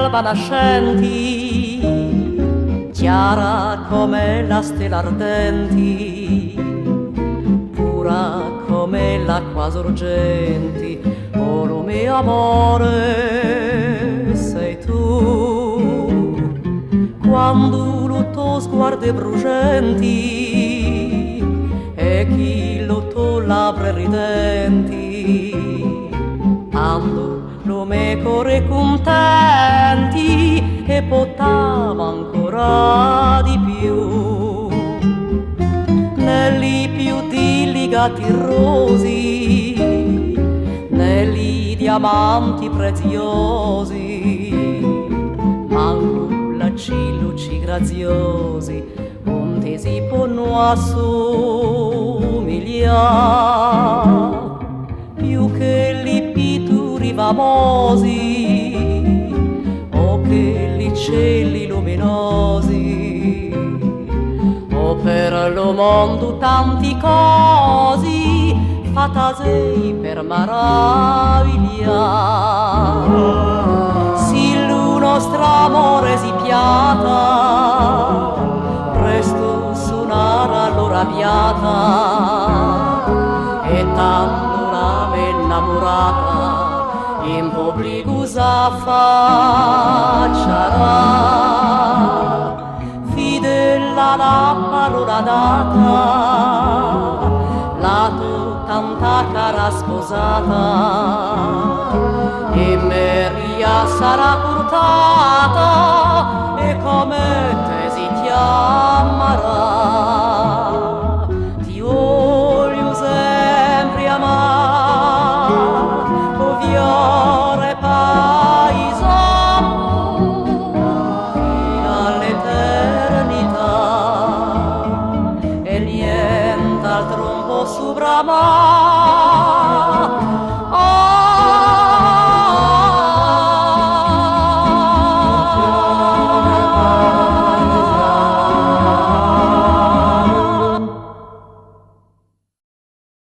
alba nascenti, chiara come la stella ardenti, pura come l'acqua sorgenti. Oh mio amore, sei tu, quando lo tuo sguardo è brucienti e chi lo tuo labbra ridenti, ando lo me core contenti e potava ancora di più negli più diligati rosi, negli diamanti preziosi, manco luci graziosi un te si possono assomigliare più che li pittori famosi o che li cieli luminosi o per lo mondo tanti cosi fatasei per maravigliare. Si il nostro amore si piata, presto suonara l'ora piata e tanto rame innamorata in pubblico s'affacciarà, fidella la parola data, lato tanta cara sposata, e Maria sarà portata e come te si chiama.